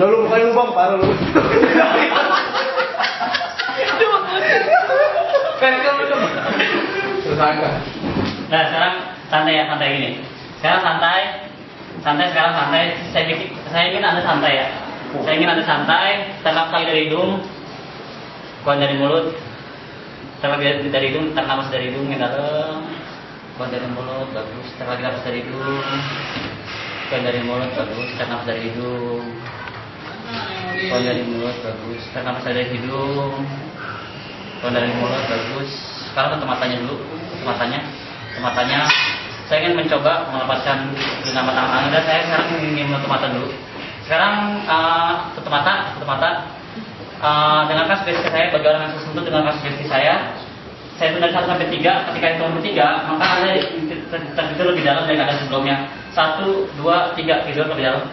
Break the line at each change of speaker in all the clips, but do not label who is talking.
Lalu bukannya lu bang, parah lu. Tersangka.
Nah sekarang santai ya, santai gini. Sekarang santai. Saya ingin Anda santai ya. Saya ingin Anda santai. Tarik nafas dari hidung, keluar dari mulut. Tarik dari hidung, tarik nafas dari hidung yang dalam. Keluar dari mulut, bagus. Tarik nafas dari hidung, keluar dari mulut, bagus. Tarik nafas dari hidung, keluar dari mulut, bagus. Tarik nafas dari hidung, keluar dari mulut, bagus. Sekarang tutup matanya dulu, tutup matanya. Saya ingin mencoba melepaskan genggaman tangan Anda. Saya sekarang ingin menutup mata dulu. Sekarang tutup mata. Dengarkan sugesti saya. Bagi orang yang tersentuh, dengarkan sugesti saya. Saya hitung dari 1 sampai 3. Ketika hitung sampai 3, maka Anda tertidur lebih dalam dari keadaan sebelumnya. 1, 2, 3, tidur lebih dalam.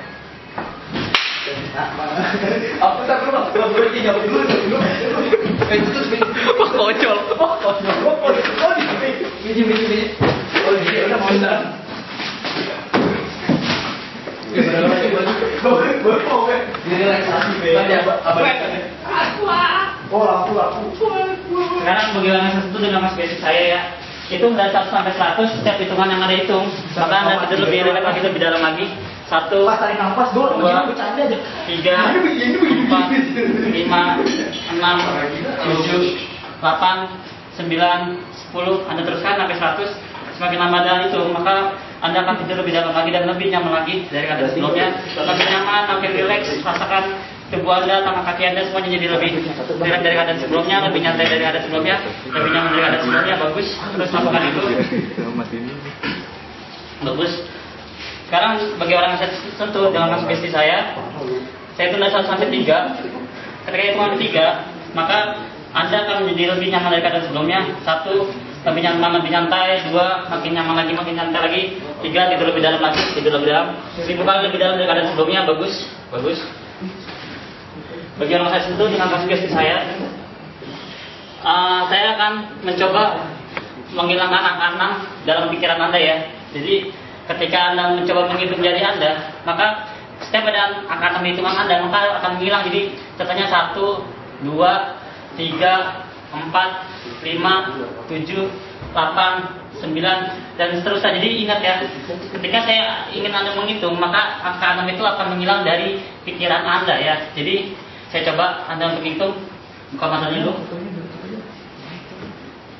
Apa tak perlu? Belum tiga dulu. Itu
Kocol.
Biji. Oh iya, udah mau beneran. Ini relaksasi, apa? Oh, lampu.
Sekarang bagi orang yang tersentuh dengan mas basic saya ya. Hitung dari 1 sampai 100, setiap hitungan yang ada hitung. Maka Anda tidur lebih rileks lagi, lebih dalam lagi. 1, 2, 3, 4, 5, 6, 7, 8, 9, 10. Anda teruskan sampai 100. Semakin lama Anda hitung, maka Anda akan tidur lebih dalam lagi dan lebih nyaman lagi dari keadaan sebelumnya. Makin nyaman, makin rileks. Rasakan tubuh Anda, tangan kaki Anda semuanya jadi lebih rileks dari keadaan sebelumnya, lebih nyantai dari keadaan sebelumnya, lebih nyaman dari keadaan sebelumnya. Bagus. Terus lakukan itu. Bagus. Sekarang bagi orang yang saya sentuh dengan mas besti saya hitung dari 1 sampai 3. Ketika hitungan 3, maka Anda akan menjadi lebih nyaman dari keadaan sebelumnya. 1, lebih nyaman, lebih nyantai. 2, makin nyaman lagi, makin nyantai lagi. 3, tidur lebih dalam lagi, tidur lebih dalam. 1000 kali lebih dalam dari keadaan sebelumnya. Bagus. Bagi orang saya sentuh dengan mas besti saya akan mencoba menghilangkan angka-angka dalam pikiran Anda ya. Jadi ketika Anda mencoba menghitung jari Anda, maka setiap ada angka 6 hitungan Anda, maka akan menghilang. Jadi contohnya 1, 2, 3, 4, 5, 7, 8, 9, dan seterusnya. Jadi ingat ya, ketika saya ingin Anda menghitung, maka angka 6 itu akan menghilang dari pikiran Anda ya. Jadi saya coba Anda untuk hitung. Buka mata dulu.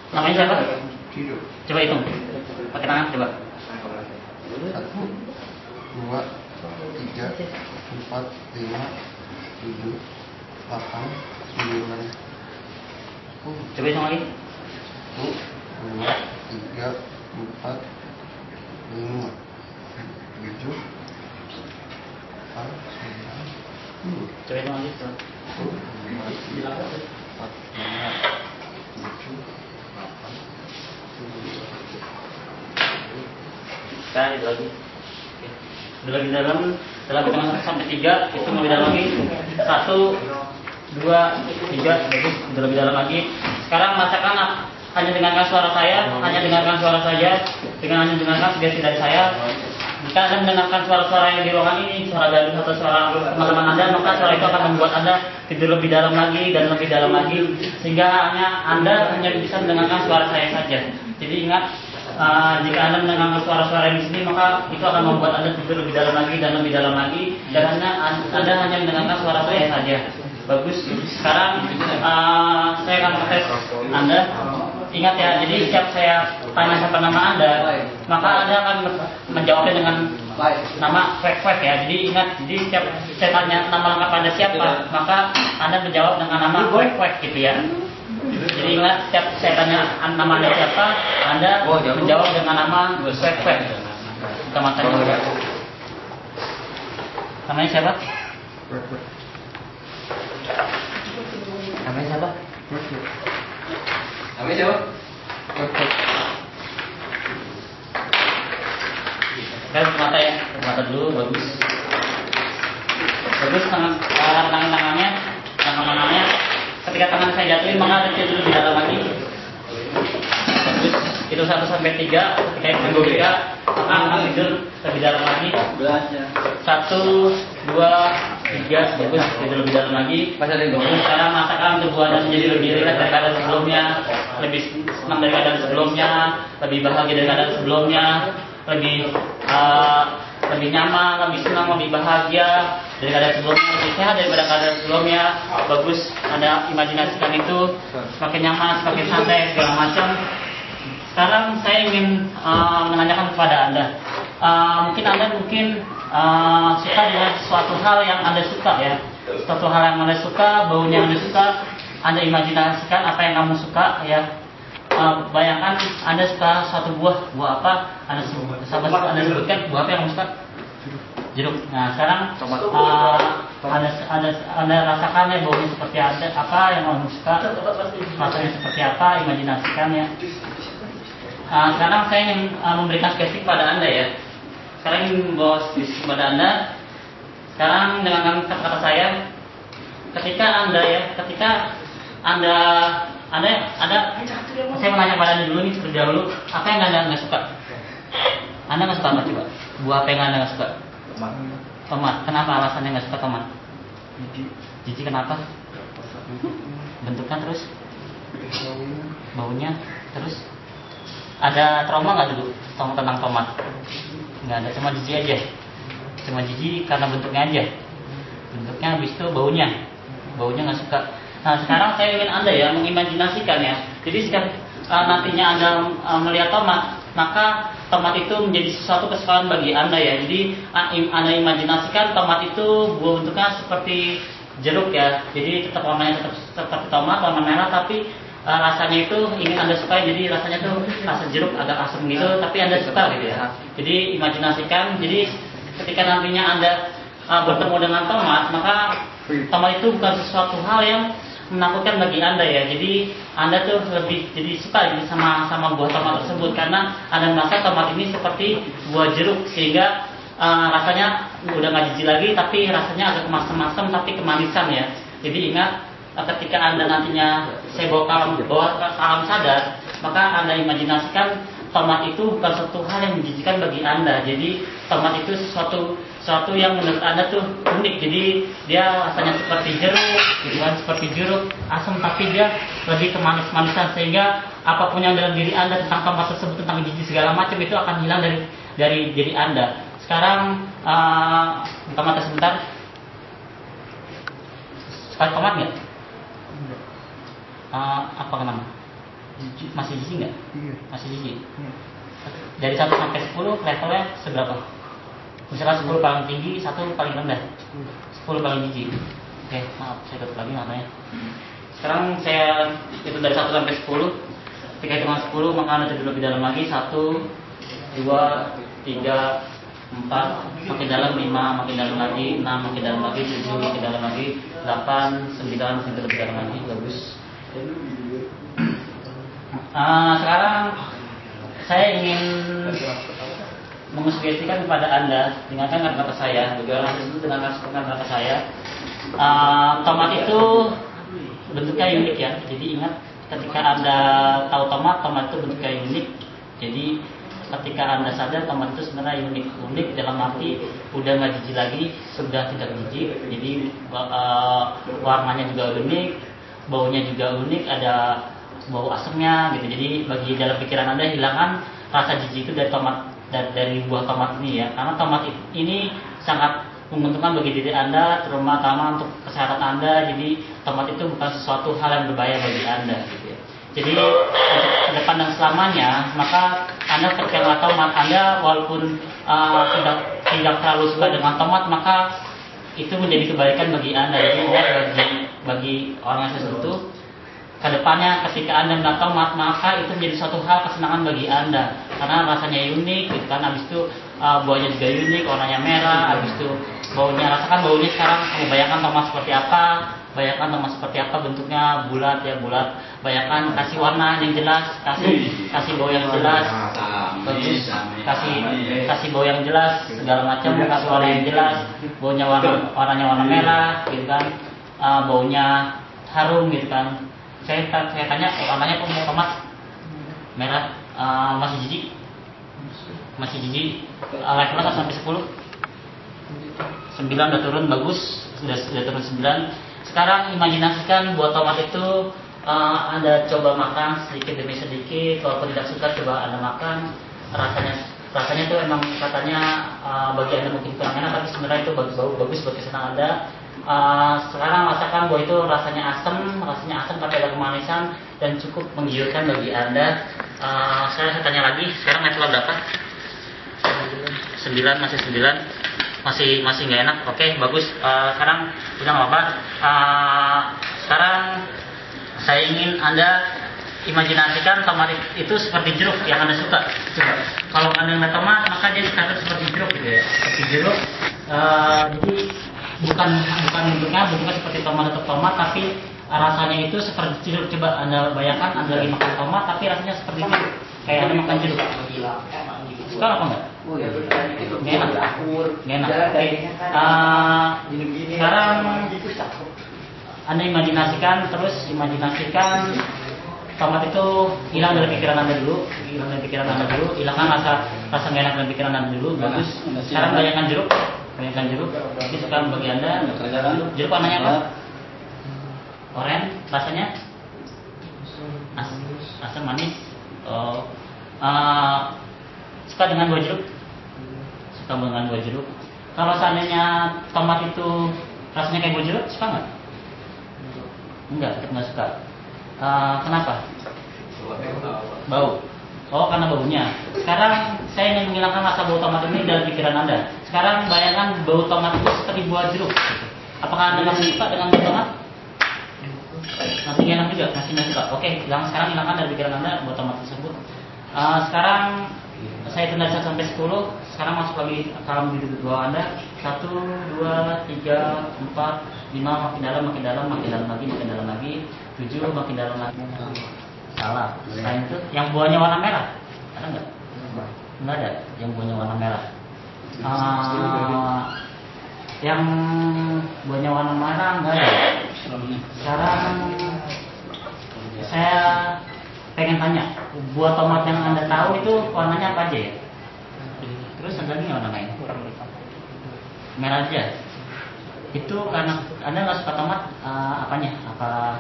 Namanya siapa? Coba hitung. Pakai tangan coba.
1, 2, 3, 4, 5, 7, 8, 9.
Coba hitung lagi.
1, 2, 3, 4, 5, 7, 8, 9.
Coba hitung lagi.
1, 2, 3, 4, 5, 7, 8, 9.
Sekarang itu lagi. Oke. Lebih dalam, setelah hitungan 1 sampai 3, hitung lebih dalam lagi. 1, 2, 3, bagus. Sudah lebih dalam lagi. Sekarang rasakan, hanya dengarkan suara saya, hanya dengarkan suara saja, hanya dengarkan sugesti dari saya. Jika Anda mendengarkan suara-suara yang di ruangan ini, suara gaduh atau suara teman-teman Anda, maka suara itu akan membuat Anda tidur lebih dalam lagi dan lebih dalam lagi, sehingga Anda hanya bisa mendengarkan suara saya saja. Jadi ingat, jika Anda mendengarkan suara-suara di sini, maka itu akan membuat Anda tidur lebih dalam lagi dan lebih dalam lagi, dan Anda hanya mendengarkan suara saya saja. Bagus. Sekarang saya akan mengetes Anda. Ingat ya, jadi setiap saya tanya siapa nama Anda, maka Anda akan menjawabnya dengan nama kwek-kwek ya. Jadi ingat, jadi setiap saya tanya nama lengkap Anda siapa, maka Anda menjawab dengan nama kwek-kwek gitu ya. Jadi ingat, setiap saya tanya nama Anda siapa, Anda menjawab dengan nama kwek-kwek. Buka matanya. Namanya siapa? Namanya siapa?
Namanya siapa?
Kan mata ya, mata dulu, bagus. Bagus, tangannya. Ketika tangan saya jatuhin, maka kecil dulu di dalam lagi. Bagus. Itu 1 sampai 3. Ketika itu 3, maka tidur lebih dalam lagi. 1, 2, 3, bagus, itu lebih dalam lagi.
Masih ada yang dong.
Sekarang masakan tubuh Anda menjadi lebih rileks dari keadaan sebelumnya, lebih senang dari keadaan sebelumnya, lebih bahagia dari keadaan sebelumnya, lebih nyaman, lebih senang, lebih bahagia dari keadaan sebelumnya, lebih sehat daripada keadaan sebelumnya. Bagus, Anda imajinasikan itu semakin nyaman, semakin santai, segala macam. Sekarang saya ingin menanyakan kepada Anda, mungkin Anda suka dengan suatu hal yang Anda suka ya, suatu hal yang Anda suka, baunya Anda suka, Anda imajinasikan apa yang kamu suka ya. Bayangkan Anda suka suatu buah apa? Anda sebutkan buah apa yang kamu suka? Jeruk. Nah sekarang Anda rasakan ya baunya seperti apa yang kamu suka, rasanya seperti apa, imajinasikan ya. Sekarang saya ingin memberikan spesifik pada Anda ya. Sekarang ingin membawa spesifik pada Anda. Sekarang dengan kata-kata saya, ketika Anda, saya menanya pada Anda dulu nih terlebih dahulu, apa yang Anda nggak suka? Anda nggak suka apa coba? Buah apa yang Anda nggak suka? Tomat. Kenapa alasannya nggak suka tomat? Jijik kenapa? Bentuknya terus? Baunya terus? Ada trauma nggak dulu tentang tomat? Nggak ada, cuma jijik aja. Cuma jijik karena bentuknya aja. Bentuknya habis itu baunya nggak suka. Nah sekarang saya ingin Anda ya mengimajinasikan ya. Jadi nantinya Anda melihat tomat, maka tomat itu menjadi sesuatu kesukaan bagi Anda ya. Jadi Anda imajinasikan tomat itu buah bentuknya seperti jeruk ya. Jadi tetap warnanya tetap seperti tomat, warna merah, tapi rasanya itu ingin Anda sukai. Jadi rasanya tuh rasa jeruk agak asam gitu, tapi Anda suka gitu ya. Jadi imajinasikan. Jadi ketika nantinya Anda bertemu dengan tomat, maka tomat itu bukan sesuatu hal yang menakutkan bagi Anda ya. Jadi Anda tuh lebih jadi suka gitu sama buah tomat tersebut karena Anda merasa tomat ini seperti buah jeruk, sehingga rasanya udah nggak jijik lagi, tapi rasanya agak masam-masam tapi kemanisan ya. Jadi ingat, ketika Anda nantinya saya bawa ke alam sadar, maka Anda imajinasikan tomat itu bukan suatu hal yang menjijikkan bagi Anda. Jadi tomat itu sesuatu yang menurut Anda tuh unik. Jadi dia rasanya seperti jeruk, gitu kan, seperti jeruk asam, tapi dia lebih kemanis-manisan, sehingga apapun yang dalam diri Anda tentang tomat tersebut, tentang jijik segala macam itu akan hilang dari diri Anda. Sekarang tomat sebentar. Suka tomat nggak? Apa kenapa? Masih jijik nggak?
Iya.
Masih jijik. Dari 1 sampai 10 levelnya seberapa? Misalnya 10 paling tinggi, 1 paling rendah. 10 paling jijik. Oke, maaf saya tutup lagi matanya. Sekarang saya hitung dari 1 sampai 10. Ketika hitungan 10 maka Anda tidur lebih dalam lagi. 1, 2, 3, 4, makin dalam 5, makin dalam lagi 6, makin dalam lagi 7, makin dalam lagi 8, 9, makin lebih dalam lagi. Bagus. Sekarang saya ingin menginspirasikan kepada Anda, dengarkan kata-kata saya. Bagi orang tersebut dengarkan kata-kata saya. Tomat itu bentuknya unik ya. Jadi ingat, ketika Anda tahu tomat itu bentuknya unik. Jadi ketika Anda sadar tomat itu sebenarnya unik dalam arti udah nggak jijik lagi, sudah tidak jijik. Jadi warnanya juga unik, baunya juga unik, ada bau asamnya gitu. Jadi bagi dalam pikiran Anda hilangkan rasa jijik itu dari tomat, dari buah tomat ini ya. Karena tomat ini sangat menguntungkan bagi diri Anda, terutama untuk kesehatan Anda. Jadi tomat itu bukan sesuatu hal yang berbahaya bagi Anda gitu ya. Jadi untuk ke depan dan selamanya, maka Anda ketika nggak tomat, Anda walaupun tidak terlalu suka dengan tomat, maka itu menjadi kebaikan bagi Anda. Jadi bagi orang yang sesuatu, kedepannya ketika Anda melihat tomat, maka itu menjadi suatu hal kesenangan bagi Anda karena rasanya unik gitu kan. Habis itu buahnya juga unik, warnanya merah. Habis itu rasakan baunya. Sekarang kamu bayangkan tomat seperti apa, bentuknya bulat. Bayangkan kasih warna yang jelas, kasih bau yang jelas, bagus, kasih bau yang jelas segala macam, kasih warna yang jelas, baunya warnanya warna merah gitu kan, baunya harum gitu kan. Saya tanya, warnanya tomat merah, masih jijik? Levelnya 1 sampai 10? 9. 9 udah turun, bagus, sudah turun 9. Sekarang imajinasikan buah tomat itu Anda coba makan sedikit demi sedikit, walaupun tidak suka coba Anda makan. Rasanya itu emang katanya bagi Anda mungkin kurang enak, tapi sebenarnya itu bagus buat kesehatan Anda. Sekarang rasakan buah itu rasanya asam tapi ada kemanisan dan cukup menggiurkan bagi Anda. Saya tanya lagi, sekarang level berapa? 9, masih 9, masih nggak enak. Oke, bagus. Sekarang udah nggak apa-apa. Sekarang saya ingin Anda imajinasikan tomat itu seperti jeruk yang Anda suka. Coba. Kalau Anda nggak tomat, maka dia seperti jeruk gitu ya, seperti jeruk. Jadi bukan bentuknya seperti tomat atau tomat, tapi rasanya itu seperti jeruk. Coba Anda bayangkan Anda lagi makan tomat, tapi rasanya seperti jeruk, kayak Anda makan jeruk. Suka apa enggak? Nggak enak. Oke. Sekarang Anda imajinasikan tomat itu hilang dari pikiran Anda dulu, hilangkan rasa nggak enak dari pikiran Anda dulu. Bagus. Sekarang bayangkan jeruk. Ini sekarang bagi Anda jeruk warnanya apa? Oranye. Rasanya asam manis. Suka dengan buah jeruk? Kalau seandainya tomat itu rasanya kayak buah jeruk, suka nggak? Enggak, tetap nggak suka. Kenapa? Bau. Oh, karena baunya. Sekarang saya ingin menghilangkan rasa bau tomat ini dari pikiran Anda. Sekarang bayangkan bau tomat itu seperti buah jeruk. Apakah Anda masih suka dengan bau tomat? Masih enak juga, masih nggak suka. Oke, sekarang hilangkan dari pikiran Anda bau tomat tersebut. Sekarang saya hitung dari 1 sampai 10. Sekarang masuk lagi ke dalam diri bawah Anda. 1, 2, 3, 4, 5, makin dalam lagi. 7, makin dalam lagi. Salah. Selain itu, yang buahnya warna merah ada nggak? Nggak ada. Yang buahnya warna merah. Yang buahnya warna merah nggak ada. Sekarang saya pengen tanya, buah tomat yang Anda tahu itu warnanya apa aja ya? Terus ada lagi warna lain? Merah aja. Itu karena Anda nggak suka tomat, apanya? Apa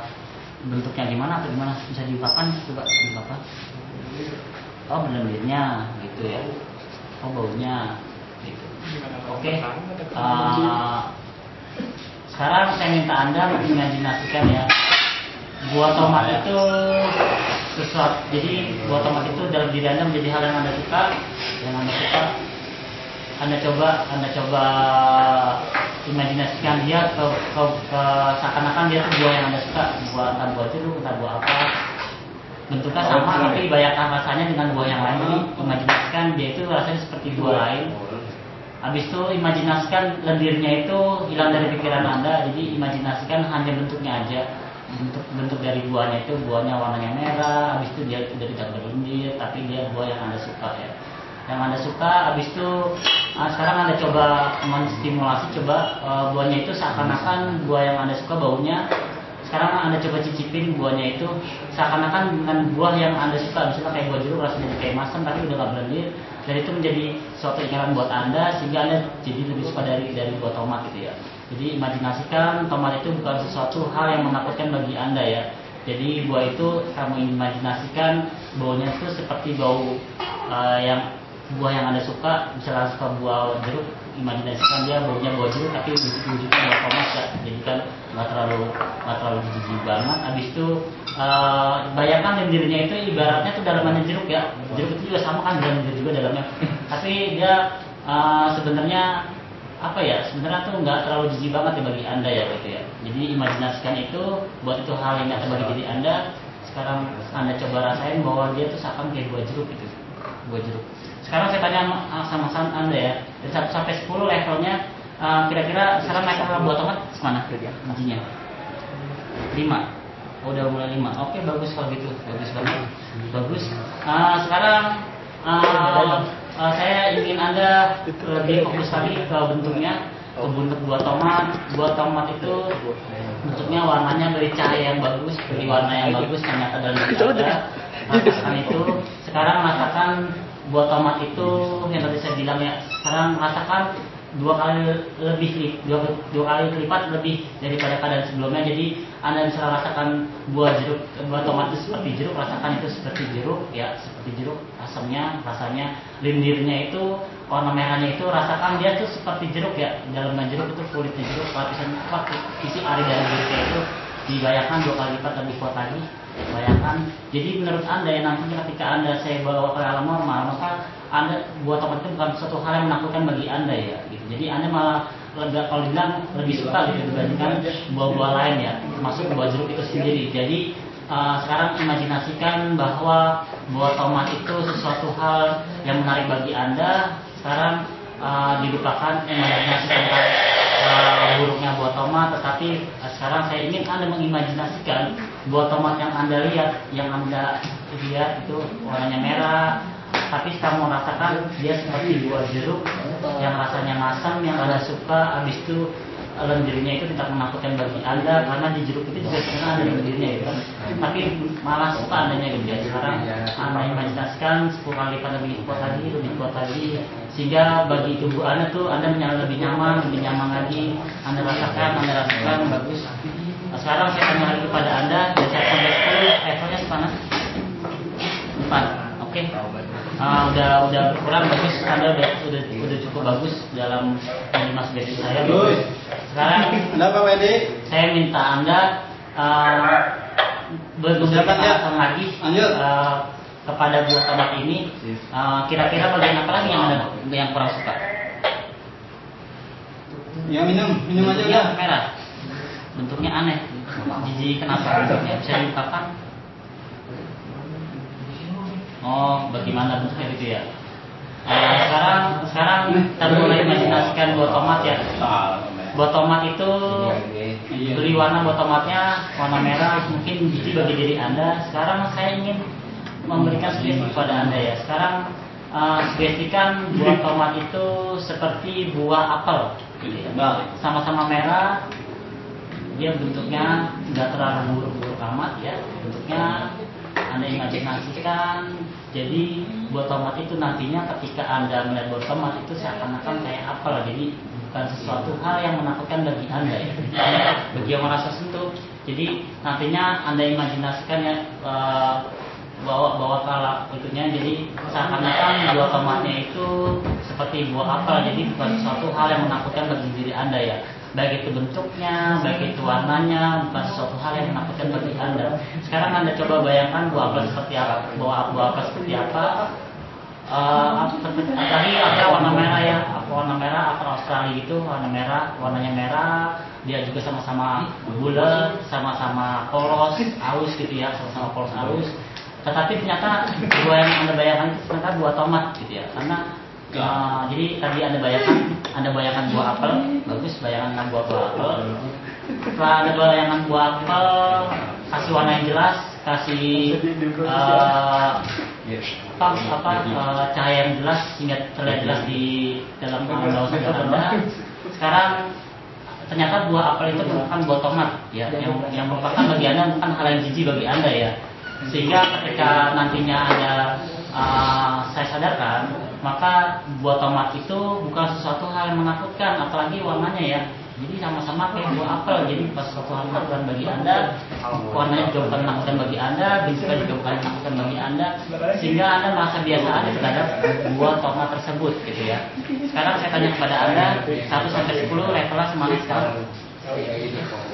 bentuknya gimana atau gimana? Bisa diungkapkan? Coba diungkapkan. Oh, lendirnya gitu ya. Oh, baunya gitu. Oke. Sekarang saya minta Anda mengimajinasikan ya, buah tomat itu sesuatu. Jadi buah tomat itu dalam diri Anda menjadi hal yang Anda suka. Anda coba imajinasikan dia ke seakan-akan dia itu buah yang Anda suka, entah buah jeruk, entah buah apa. Bentuknya sama, tapi bayangkan rasanya dengan buah yang lain. Imajinasikan dia itu rasanya seperti buah lain. Habis itu imajinasikan lendirnya itu hilang dari pikiran Anda. Jadi imajinasikan hanya bentuknya aja. Bentuk dari buahnya itu, buahnya warnanya merah. Habis itu dia sudah tidak berlendir, tapi dia buah yang Anda suka ya. Yang Anda suka. Habis itu sekarang Anda coba menstimulasi, buahnya itu seakan-akan buah yang Anda suka baunya. Sekarang Anda coba cicipin buahnya itu seakan-akan dengan buah yang Anda suka. Misalnya kayak buah jeruk rasanya kayak masam tapi udah gak berlendir. Dan itu menjadi suatu ingatan buat Anda sehingga Anda jadi lebih suka dari buah tomat gitu ya. Jadi imajinasikan tomat itu bukan sesuatu hal yang menakutkan bagi Anda ya. Jadi buah itu kamu imajinasikan baunya itu seperti bau buah yang Anda suka. Misalnya suka buah jeruk, imajinasikan dia baunya buah jeruk tapi wujudnya buah tomat ya. Jadi kan nggak terlalu jijik banget. Habis itu bayangkan lendirnya itu ibaratnya itu dalamannya jeruk ya. Jeruk itu juga sama kan, lendir juga dalamnya. Tapi dia sebenarnya sebenarnya tuh nggak terlalu jijik banget ya bagi Anda ya gitu ya. Jadi imajinasikan itu, buat itu hal yang nyata bagi diri Anda. Sekarang Anda coba rasain bahwa dia tuh seakan kayak buah jeruk gitu, buah jeruk. Sekarang saya tanya sama Anda ya, dari 1 sampai 10 levelnya, kira-kira sekarang level buah tomat semana bijinya? 5. Oh, udah mulai 5. Oke, bagus kalau gitu, bagus banget, bagus. Sekarang saya ingin Anda lebih fokus lagi ke bentuknya, ke bentuk buah tomat. Buah tomat itu bentuknya warnanya dari cahaya yang bagus, dari warna yang bagus yang nyata dalam diri Anda. Rasakan itu. Sekarang rasakan buah tomat itu yang tadi saya bilang ya. Sekarang rasakan dua kali lipat lebih daripada keadaan sebelumnya. Jadi Anda bisa rasakan buah tomat itu seperti jeruk, rasakan itu seperti jeruk ya, seperti jeruk. Asamnya, rasanya, lendirnya itu, warna merahnya itu, rasakan dia tuh seperti jeruk ya. Dalamnya jeruk itu kulitnya jeruk, lapisan isi ari dari jeruknya itu dibayangkan 2 kali lipat lebih kuat lagi. Bayangkan. Jadi menurut Anda ya, nanti ketika Anda saya bawa ke alam normal, maka Anda buah tomat itu bukan suatu hal yang menakutkan bagi Anda ya gitu. Jadi Anda malah kalau dibilang lebih suka gitu dibandingkan buah-buah lain ya, termasuk buah jeruk itu sendiri. Jadi sekarang imajinasikan bahwa buah tomat itu sesuatu hal yang menarik bagi Anda. Sekarang dilupakan imajinasi tentang buruknya buah tomat, tetapi sekarang saya ingin Anda mengimajinasikan buah tomat yang Anda lihat itu warnanya merah, tapi sekarang mau rasakan dia seperti buah jeruk yang rasanya masam, yang Anda suka. Habis itu lendirnya itu tidak menakutkan bagi Anda, karena di jeruk itu juga sebenarnya ada lendirnya gitu. Tapi malah suka Andanya gitu ya. Sekarang Anda imajinasikan 10 kali lipat lebih kuat lagi, sehingga bagi tubuh Anda tuh Anda lebih nyaman lagi. Anda rasakan bagus. Sekarang saya tanya lagi kepada Anda, dari 1 sampai 10 levelnya mana? 4. Oke. Udah berkurang, bagus. Anda udah cukup bagus dalam menimas basic saya. Bagus. Sekarang saya minta Anda beberapa alasan lagi kepada buah tomat ini. Kira-kira bagian apa lagi yang kurang suka?
Ya minum aja
ya. Merah. Bentuknya aneh. Jijik, kenapa bentuknya bisa diungkapkan? Oh, bagaimana bentuknya gitu ya? Sekarang kita mulai imajinasikan buah tomat ya. Buah tomat itu beri warna buah tomatnya warna merah, mungkin jijik bagi diri Anda. Sekarang saya ingin memberikan sugesti kepada Anda ya. Sekarang sugestikan buah tomat itu seperti buah apel, sama-sama merah. Dia bentuknya nggak terlalu buruk-buruk amat ya. Bentuknya Anda imajinasikan. Jadi buah tomat itu nantinya ketika Anda melihat buah tomat itu seakan-akan kayak apel. Jadi bukan sesuatu hal yang menakutkan bagi Anda ya. Bagi yang merasa sentuh. Jadi nantinya Anda imajinasikan ya, bawa ke itunya. Jadi seakan-akan buah tomatnya itu seperti buah apel. Jadi bukan sesuatu hal yang menakutkan bagi diri Anda ya. Baik itu bentuknya, baik itu warnanya, bukan sesuatu hal yang menakutkan bagi Anda. Sekarang Anda coba bayangkan buah apel seperti apa, buah apel seperti apa. Tadi ada warna merah ya, warna merah apel Australia gitu, warna merah, warnanya merah. Dia juga sama-sama bulat, sama-sama polos, halus gitu ya, sama-sama polos halus. Tetapi ternyata buah yang Anda bayangkan itu ternyata buah tomat gitu ya, karena jadi tadi Anda bayangkan buah apel, bagus, bayangkan buah apel. Setelah Anda bayangkan buah apel, kasih warna yang jelas, kasih cahaya yang jelas sehingga terlihat jelas di dalam daun sadar Anda. Sekarang ternyata buah apel itu bukan buah tomat ya, yang merupakan bagi Anda bukan hal yang jijik bagi Anda ya. Sehingga ketika nantinya Anda saya sadarkan, maka buah tomat itu bukan sesuatu hal yang menakutkan, apalagi warnanya ya. Jadi sama-sama kayak buah apel, jadi bukan sesuatu hal yang menakutkan bagi Anda. Warnanya juga bukan menakutkan bagi Anda, bentuknya juga bukan menakutkan bagi Anda, sehingga Anda merasa biasa aja terhadap buah tomat tersebut gitu ya. Sekarang saya tanya kepada Anda, 1 sampai 10 levelnya semana sekarang?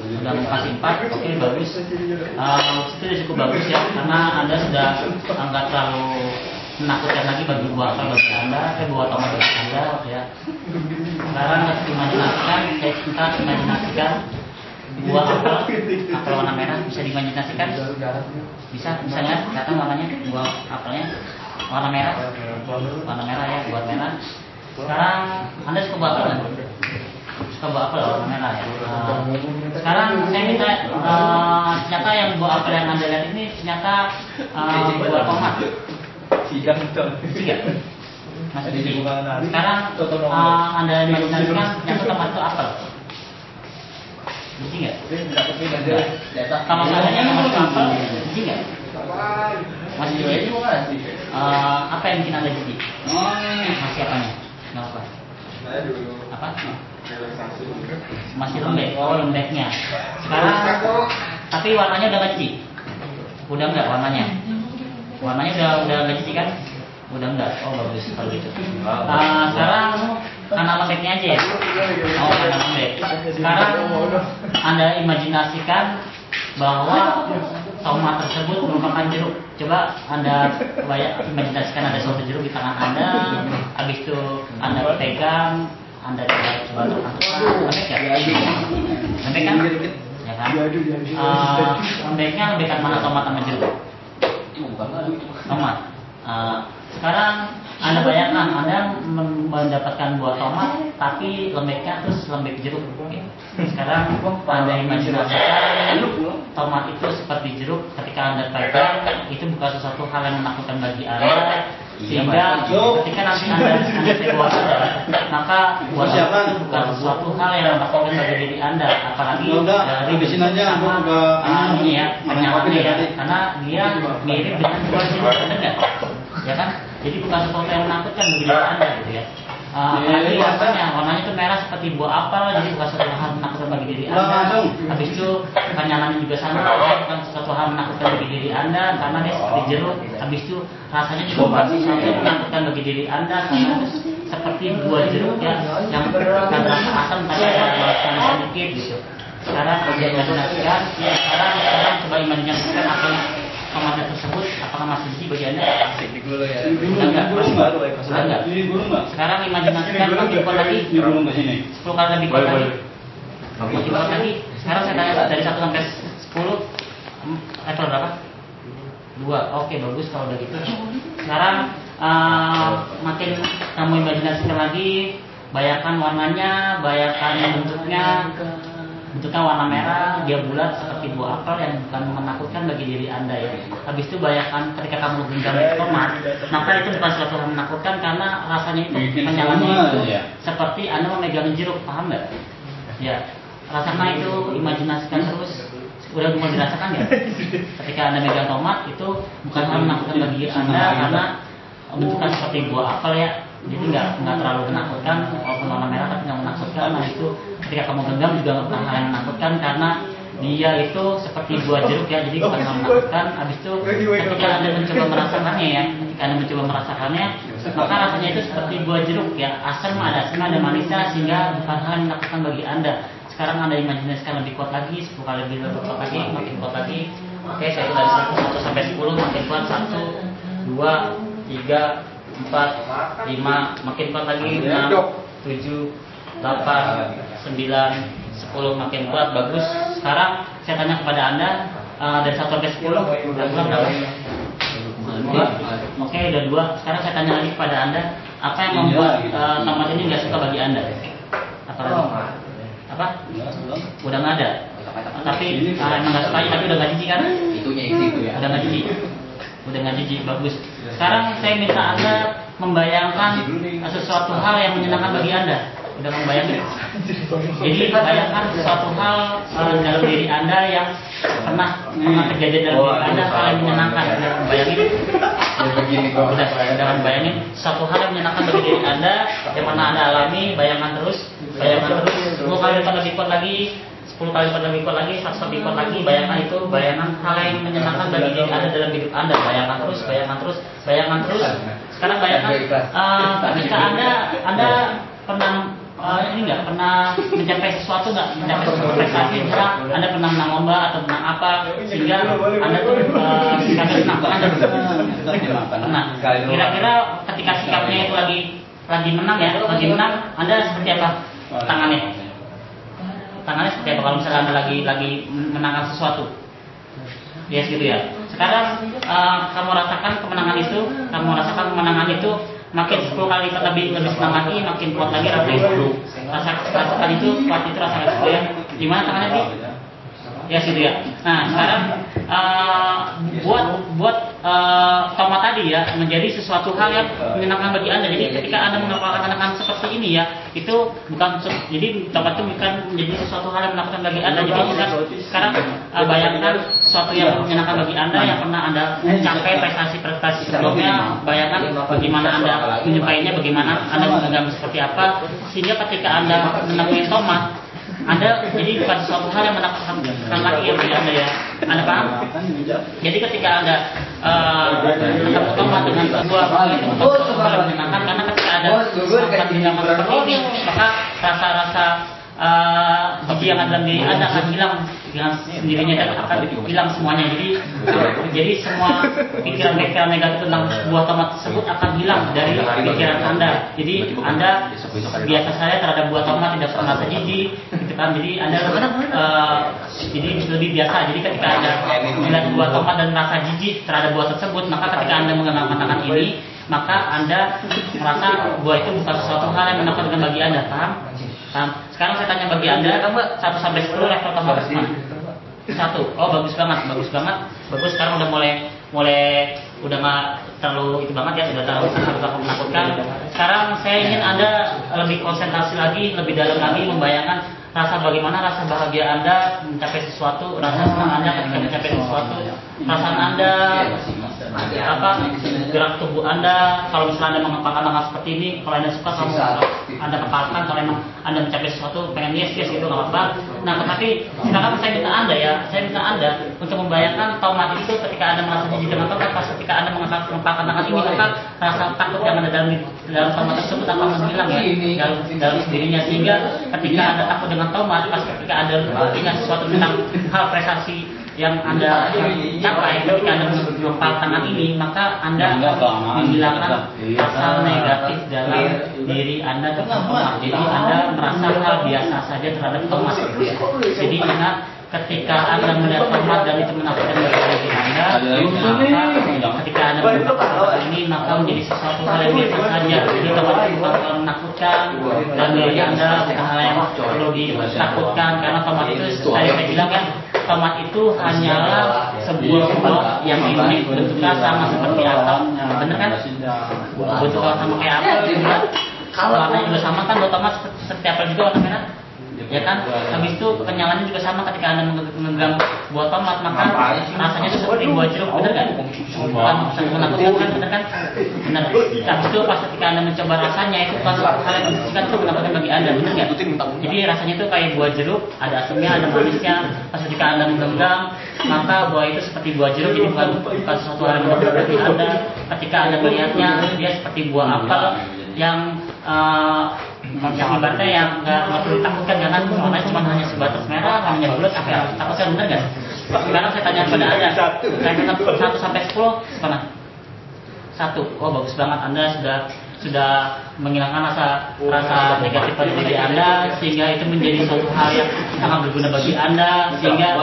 Sudah kasih 4, oke, bagus. Itu sudah cukup bagus ya, karena Anda sudah nggak terlalu menakutkan lagi bagi buah apel bagi Anda, buah tomat bagi Anda ya. Sekarang kita imajinasikan buah apel warna merah, bisa diimajinasikan? Bisa, misalnya kelihatan warnanya buah apelnya warna merah ya, buah merah. Sekarang Anda suka buah apel kan? Suka buah apel warna merah ya. Sekarang saya minta ternyata yang buah apel yang Anda lihat ini ternyata buah tomat. Tidak. Masih di. Sekarang Anda imajinasikan ternyata tomat itu apel. Jijik nggak? Kalau misalnya tomat itu apel, jijik nggak? Masih jijik. Apa yang bikin Anda jijik? Masih apanya? Nggak apa. Apa? Masih lembek. Oh, lembeknya. Sekarang tapi warnanya udah ngeci. Udah enggak warnanya? Warnanya udah nggak cici kan? Udah enggak? Oh bagus kalau gitu. Sekarang karena lembeknya aja ya. Oh karena lembek. Sekarang Anda imajinasikan bahwa tomat tersebut merupakan jeruk. Coba Anda imajinasikan ada suatu jeruk di tangan Anda. Habis itu Anda pegang, Anda coba lembek ya? Lembek kan? Ya kan? Lembeknya lembekan mana tomat sama jeruk? Tomat. Sekarang Anda bayangkan Anda mendapatkan buah tomat tapi lembeknya terus lembek jeruk. Sekarang Anda imajinasikan tomat itu seperti jeruk ketika Anda pegang, itu bukan sesuatu hal yang menakutkan bagi Anda, sehingga ketika nanti Anda keluar maka buah tomat itu bukan sesuatu hal yang menakutkan bagi diri Anda, apalagi dari ini ya penyalannya ya, karena dia mirip dengan buah jeruk, benar ya kan? Jadi bukan sesuatu yang menakutkan bagi diri Anda gitu ya. Apalagi warnanya itu merah seperti buah apel, jadi bukan sesuatu hal menakutkan bagi diri Anda. Habis itu kenyalanya juga sama, bukan sesuatu hal menakutkan bagi diri Anda karena dia seperti jeruk. Habis itu rasanya juga bukan sesuatu yang menakutkan bagi diri Anda karena itu seperti buah jeruk ya, yang bukan rasa asam tapi ada sedikit gitu. Sekarang imajinasikan, sekarang coba imajinasikan apa tomatnya tersebut, apakah masih jijik bagi Anda? Enggak. Sekarang imajinasikan lebih kuat lagi, 10 kali lebih kuat lagi. Lebih kuat lagi. Sekarang saya tanya dari 1 sampai 10, level berapa? 2. Oke, bagus kalau udah gitu. Sekarang makin kamu imajinasikan lagi, bayangkan warnanya, bayangkan bentuknya. Bentuknya warna merah, dia bulat seperti buah apel yang bukan menakutkan bagi diri Anda ya. Habis itu bayangkan ketika kamu genggam tomat, maka itu bukan sesuatu yang menakutkan karena rasanya itu menyalanya itu seperti Anda memegang jeruk, paham nggak? Ya, rasakan itu, imajinasikan terus. Udah mau dirasakan ya? Ketika Anda megang tomat itu bukan hal menakutkan bagi diri Anda karena bentuknya seperti buah apel ya. Jadi nggak terlalu menakutkan, walaupun warna merah tapi nggak menakutkan. Nah itu ketika kamu genggam juga bukan hal yang menakutkan karena dia itu seperti buah jeruk ya, jadi bukan hal menakutkan. Habis itu ketika Anda mencoba merasakannya ya, ketika Anda mencoba merasakannya, maka rasanya itu seperti buah jeruk ya, asam ada manisnya sehingga bukan hal yang menakutkan bagi Anda. Sekarang Anda imajinasikan lebih kuat lagi, 10 kali lebih kuat lagi, makin kuat lagi. Oke, saya dari 1 sampai 10 makin kuat, 1, 2, 3, 4, 5, makin kuat lagi, 6, 7, 8, 9, 10, makin kuat, bagus. Sekarang saya tanya kepada Anda, dari 1 sampai 10, udah berapa? Oke, udah 2. Sekarang saya tanya lagi kepada Anda, apa yang membuat tomat ini nggak suka bagi Anda? Apa lagi? Apa? Udah nggak ada. Tapi emang nggak suka, tapi udah nggak jijik kan?
Itunya itu ya.
Udah nggak jijik. Udah nggak jijik, bagus. Sekarang saya minta Anda membayangkan sesuatu hal yang menyenangkan bagi Anda. Udah membayangkan? Jadi bayangkan sesuatu hal dalam diri Anda yang pernah terjadi dalam diri Anda, hal yang menyenangkan. Udah membayangin? Udah membayangin sesuatu hal yang menyenangkan bagi diri Anda yang pernah Anda alami. Bayangkan terus, 10 kali lebih kuat lagi. 10 kali lebih kuat lagi, 100 lebih kuat lagi. Bayangkan itu, bayangkan hal yang menyenangkan bagi diri Anda dalam hidup Anda. Bayangkan terus, bayangkan terus, bayangkan terus. Sekarang bayangkan ketika Anda pernah ini nggak pernah mencapai sesuatu, nggak mencapai sesuatu prestasi, misalnya Anda pernah menang lomba atau menang apa sehingga Anda tuh sikapnya senang, Anda pernah. Kira-kira ketika sikapnya itu lagi menang ya, lagi menang, Anda seperti apa tangannya? Tangannya seperti apa kalau misalnya Anda lagi menangkan sesuatu? Yes gitu ya. Sekarang kamu rasakan kemenangan itu, makin 10 kali lebih senang lagi, makin kuat lagi rasanya itu. Rasakan itu, kuat itu rasanya itu ya. Gimana tangannya sih? Ya situ ya. Nah sekarang buat tomat tadi ya menjadi sesuatu hal yang menyenangkan bagi Anda. Jadi ketika Anda mengatakan seperti ini ya, itu bukan jadi tomat itu bukan menjadi sesuatu hal yang menyenangkan bagi Anda. Jadi sekarang bayangkan sesuatu yang menyenangkan bagi Anda yang pernah Anda capai prestasi sebelumnya. Bayangkan bagaimana Anda menyukainya, bagaimana Anda memegang seperti apa, sehingga ketika Anda menemui tomat, Anda jadi bukan sesuatu hal yang menakutkan lagi ya bagi Anda ya. Anda paham? Jadi ketika Anda ketemu tomat dengan sebuah hal itu bukan sesuatu hal yang menyenangkan, karena ketika Anda melakukan tindakan seperti ini, maka rasa-rasa jijik yang ada dalam diri Anda akan hilang dengan sendirinya dan akan hilang semuanya. Jadi semua pikiran-pikiran negatif tentang buah tomat tersebut akan hilang dari pikiran Anda. Jadi Anda biasa saja terhadap buah tomat, tidak pernah jijik, gitu kan? Jadi Anda jadi lebih biasa. Jadi ketika Anda melihat buah tomat dan merasa jijik terhadap buah tersebut, maka ketika Anda menggunakan ini, maka Anda merasa buah itu bukan sesuatu hal yang menakutkan bagi Anda. Paham? Sekarang saya tanya bagi Anda, 1 sampai 10 level tomat mana? 1. Oh bagus banget. Bagus. Sekarang udah mulai udah nggak terlalu itu banget ya, sudah terlalu menakutkan. Sekarang saya ingin Anda lebih konsentrasi lagi, lebih dalam lagi membayangkan bagaimana rasa bahagia Anda mencapai sesuatu, rasa senang Anda ketika mencapai sesuatu, perasaan Anda, gerak tubuh Anda. Kalau misalnya Anda mengepalkan tangan seperti ini, kalau Anda suka kamu Anda kepalkan. Kalau memang Anda mencapai sesuatu, pengen yes gitu nggak apa-apa. Nah tetapi sekarang saya minta Anda untuk membayangkan tomat itu ketika Anda merasa jijik dengan tomat, pas ketika Anda mengepalkan tangan ini, maka rasa takut yang ada dalam tomat tersebut akan menghilang ya dalam sendirinya, sehingga ketika Anda takut dengan tomat, pas ketika Anda ingat sesuatu tentang hal prestasi yang Anda capai ketika Anda mengepalkan tangan ini, maka Anda menghilangkan rasa negatif dalam diri Anda tentang tomat. Jadi Anda merasa hal biasa saja terhadap tomat. Jadi ingat, ketika Anda melihat tomat dan itu menakutkan bagi diri Anda, maka ketika Anda mengatakan ini, maka menjadi sesuatu hal yang biasa saja. Jadi tomat itu bukan hal menakutkan dan diri Anda bukan hal yang perlu ditakutkan, karena tomat itu tadi saya bilang kan, tomat itu hanyalah sebuah buah yang unik, bentuknya sama seperti apel, benar kan? Bentuknya sama kayak apel, warnanya juga sama kan? Tomat seperti apel juga warna merah, ya kan? Habis itu kenyalannya juga sama ketika Anda memegang buah tomat, maka rasanya itu seperti buah jeruk, benar kan? Bukan sangat menakutkan kan, benar kan? Benar. Habis itu pas ketika Anda mencoba rasanya, itu pas hal yang menakutkan itu menakutkan bagi Anda, benar kan? Jadi rasanya itu kayak buah jeruk, ada asamnya, ada manisnya. Pas ketika Anda memegang, maka buah itu seperti buah jeruk, jadi bukan sesuatu hal yang menakutkan bagi Anda. Ketika Anda melihatnya, dia seperti buah apel yang ibaratnya yang nggak perlu ditakutkan, karena warnanya cuma hanya sebatas merah, hanya bulat, apa yang takutkan, benar kan? Sekarang saya tanya kepada Anda, saya 1 sampai 10 mana? 1. Oh bagus banget, Anda sudah menghilangkan rasa negatif pada diri Anda, sehingga itu menjadi suatu hal yang sangat berguna bagi Anda, sehingga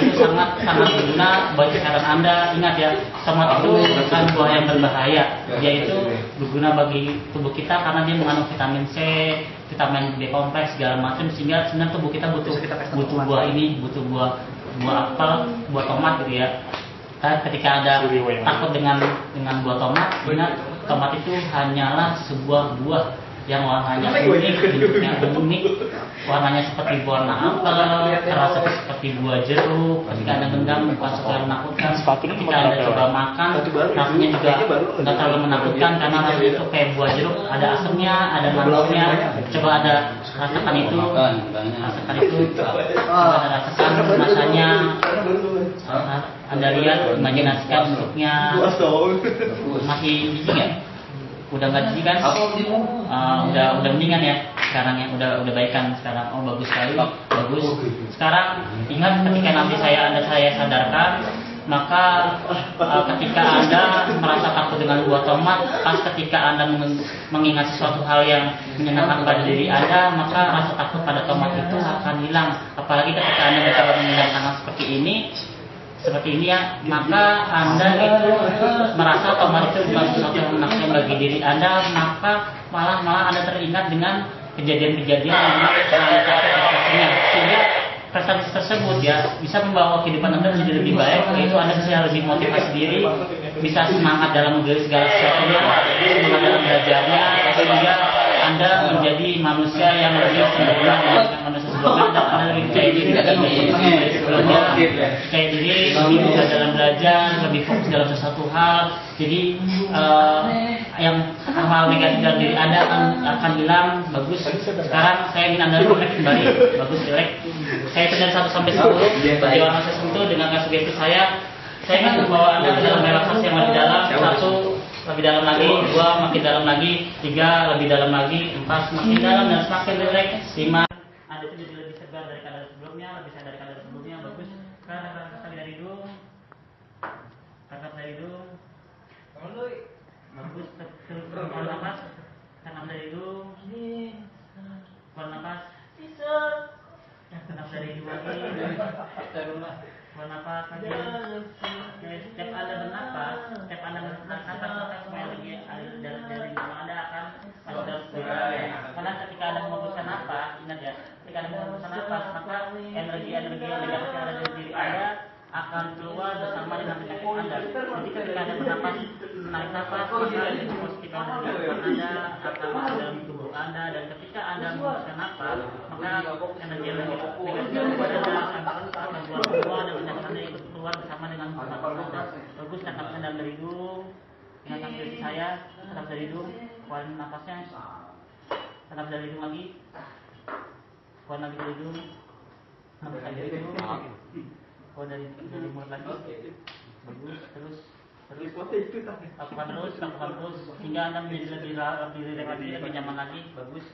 itu sangat berguna bagi kesehatan Anda. Ingat ya, tomat itu bukan buah yang berbahaya, yaitu berguna bagi tubuh kita karena dia mengandung vitamin C, vitamin B kompleks segala macam, sehingga sebenarnya tubuh kita butuh buah ini, butuh buah apel, buah tomat gitu ya. Ketika Anda takut dengan buah tomat, ingat, tomat itu hanyalah sebuah buah yang warnanya unik, bentuknya unik, warnanya seperti warna apel, terasa seperti buah jeruk. Ketika Anda genggam, bukan sesuatu yang menakutkan. Ketika Anda coba makan, rasanya juga nggak terlalu menakutkan, karena rasanya itu kayak buah jeruk, ada asamnya, ada manisnya. Coba Anda rasakan itu, coba Anda rasakan rasanya. Anda lihat, imajinasikan bentuknya. Masih jijik ya? Udah nggak jijik kan? Udah mendingan ya sekarang ya, udah baikan sekarang. Oh bagus sekali, bagus. Sekarang ingat, ketika nanti saya sadarkan, maka ketika Anda merasa takut dengan buah tomat, pas ketika Anda mengingat sesuatu hal yang menyenangkan pada diri Anda, maka rasa takut pada tomat itu akan hilang. Apalagi ketika Anda mencoba mengingat tangan seperti ini ya, maka Anda itu merasa tomat itu bukan sesuatu yang menakutkan bagi diri Anda, maka malah Anda teringat dengan kejadian-kejadian yang pernah mencapai prestasinya, sehingga prestasi tersebut ya bisa membawa kehidupan Anda menjadi lebih baik, yaitu Anda bisa lebih motivasi diri, bisa semangat dalam segala sesuatunya, semangat dalam belajarnya, sehingga Anda menjadi manusia yang lebih sempurna dengan manusia sebelumnya, dan Anda lebih percaya diri dari sebelumnya, percaya diri, lebih bisa dalam belajar, lebih fokus dalam sesuatu hal. Jadi yang hal negatif dalam diri Anda akan hilang. Bagus. Sekarang saya ingin Anda refleks kembali. Bagus, jelek. Saya hitung dari 1 sampai 10. Bagi orang saya sentuh dengan sugesti saya ingin membawa Anda ke dalam relaksasi yang lebih dalam. 1, lebih dalam lagi. 2, makin dalam lagi. 3, lebih dalam lagi. 4, semakin dalam dan semakin rileks. 5, Anda itu jadi lebih segar dari keadaan sebelumnya, lebih segar dari keadaan sebelumnya. Bagus. Sekarang tarik dari hidung. Tarik dari hidung. Bagus. Keluar nafas. Tarik dari hidung. Keluar nafas. Tarik dari hidung lagi. Keluar nafas lagi. Setiap Anda bernafas, setiap Anda menarik nafas, maka semua energi dari hidung Anda akan masuk dalam tubuh Anda. Karena ketika Anda mengembuskan nafas, ingat ya, ketika Anda mengembuskan nafas, maka energi-energi yang negatif yang ada di diri Anda akan keluar bersama dengan penyakit Anda. Jadi ketika Anda bernafas, menarik nafas, maka energi positif yang ada di depan Anda akan masuk dalam tubuh Anda, dan ketika Anda mengembuskan nafas, maka energi negatif yang ada akan keluar semua, dan penyakit Anda ikut keluar bersama dengan nafas Anda. Bagus, nafasnya dalam dari hidung. Ingatkan seperti saya, tetap dari hidung, keluarin nafasnya, tetap dari hidung lagi, keluarin lagi dari hidung, nafas lagi dari hidung, keluar dari mulut lagi. Bagus, terus lakukan terus hingga Anda menjadi lebih rileks lagi, lebih nyaman lagi. Bagus.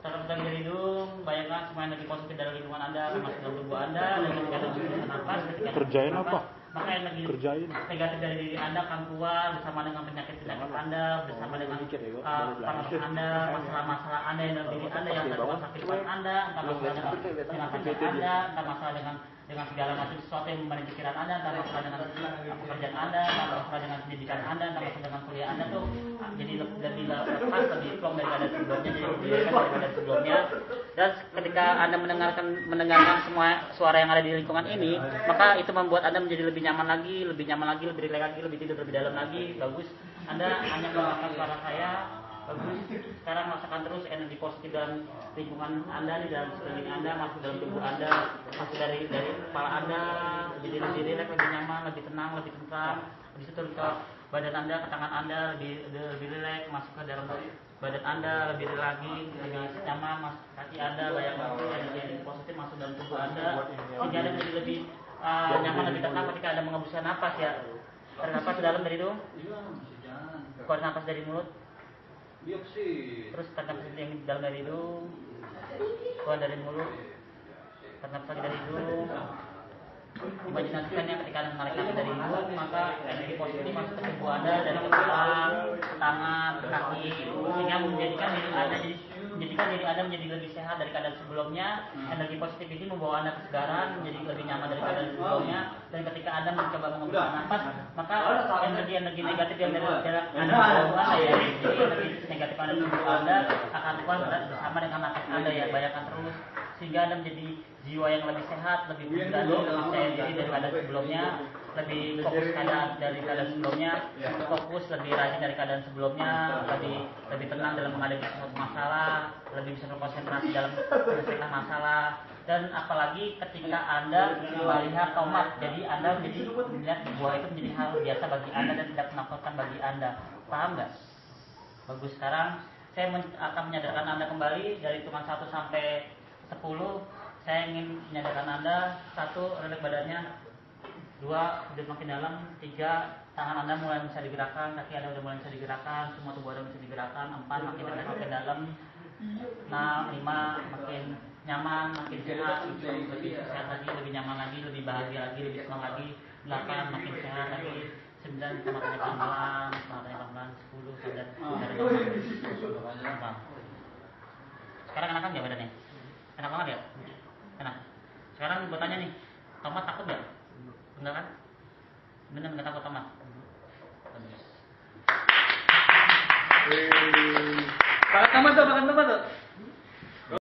Tetap dari hidung, bayangkan semua energi positif dari lingkungan Anda masuk dalam tubuh Anda, dan ketika Anda menggunakan nafas,
Kerjain apa?
maka energi negatif dari diri Anda akan keluar bersama dengan penyakit-penyakit Anda, bersama dengan panas Anda, masalah-masalah Anda yang dalam diri Anda, yang terkait kehidupan Anda, entah masalah dengan pacar Anda, entah masalah dengan segala macam sesuatu yang membantu pikiran Anda, entah masalah dengan pekerjaan Anda, entah masalah dengan pendidikan Anda, entah masalah dengan kuliah Anda tuh jadi lebih lepas, lebih plong daripada sebelumnya, jadi lebih rileks daripada sebelumnya. Dan ketika Anda mendengarkan semua suara yang ada di lingkungan ini, maka itu membuat Anda menjadi lebih nyaman lagi, lebih rileks lagi, lebih tidur lebih dalam lagi. Bagus. Anda hanya mendengarkan suara saya. Bagus. Sekarang rasakan terus energi positif dalam lingkungan Anda, di dalam sekeliling Anda, masuk dalam tubuh Anda, masuk dari kepala Anda, jadi lebih rileks, lebih nyaman, lebih tenang, lebih tentram. Habis itu turun ke badan Anda, ke tangan Anda, lebih rileks, masuk ke dalam badan Anda, lebih rileks lagi, lebih nyaman, masuk ke kaki Anda, bayangkan energi positif masuk dalam tubuh Anda, sehingga Anda menjadi lebih nyaman, lebih tenang ketika Anda mengembuskan nafas ya. Tarik nafas dalam dari hidung, keluar nafas dari mulut, terus tarik nafas yang dalam dari hidung, keluar dari mulut, tarik nafas lagi dari hidung. Imajinasikan ya, ketika Anda menarik nafas dari hidung, maka energi positif masuk ke tubuh Anda dari kepala, tangan, kaki, sehingga menjadikan diri Anda menjadi lebih sehat dari keadaan sebelumnya. Energi positif ini membawa Anda kesegaran, menjadi lebih nyaman dari keadaan sebelumnya. Dan ketika Anda mencoba mengembuskan nafas, maka energi negatif yang ada di tubuh Anda ya, jadi energi negatif ada di tubuh Anda akan keluar bersama dengan nafas Anda ya. Bayangkan terus, sehingga Anda menjadi jiwa yang lebih sehat, lebih berani, lebih percaya diri dari keadaan sebelumnya, lebih fokus dari keadaan sebelumnya, fokus lebih rajin dari keadaan sebelumnya, lebih tenang dalam menghadapi suatu masalah, lebih bisa berkonsentrasi dalam menyelesaikan masalah. Dan apalagi ketika Anda melihat tomat, jadi Anda melihat buah itu menjadi hal biasa bagi Anda dan tidak menakutkan bagi Anda. Paham nggak? Bagus. Sekarang saya akan menyadarkan Anda kembali dari hitungan 1 sampai 10. Saya ingin menyadarkan Anda. 1, rileks badannya. 2, hidup makin dalam. 3, tangan Anda mulai bisa digerakkan, kaki Anda mulai bisa digerakkan, semua tubuh Anda bisa digerakkan. 4, makin rileks makin dalam. 6, 5, makin nyaman, makin sehat, lebih sehat lagi, lebih nyaman lagi, lebih bahagia lagi, lebih senang lagi. 8, makin sehat lagi. 9, matanya pelan-pelan, 10, sadar Sekarang enakan nggak badannya? Enak banget ya? Enak. Sekarang gue tanya nih, tomat takut nggak? Enggak kan? Bener nggak takut tomat?
Makan tomat tuh.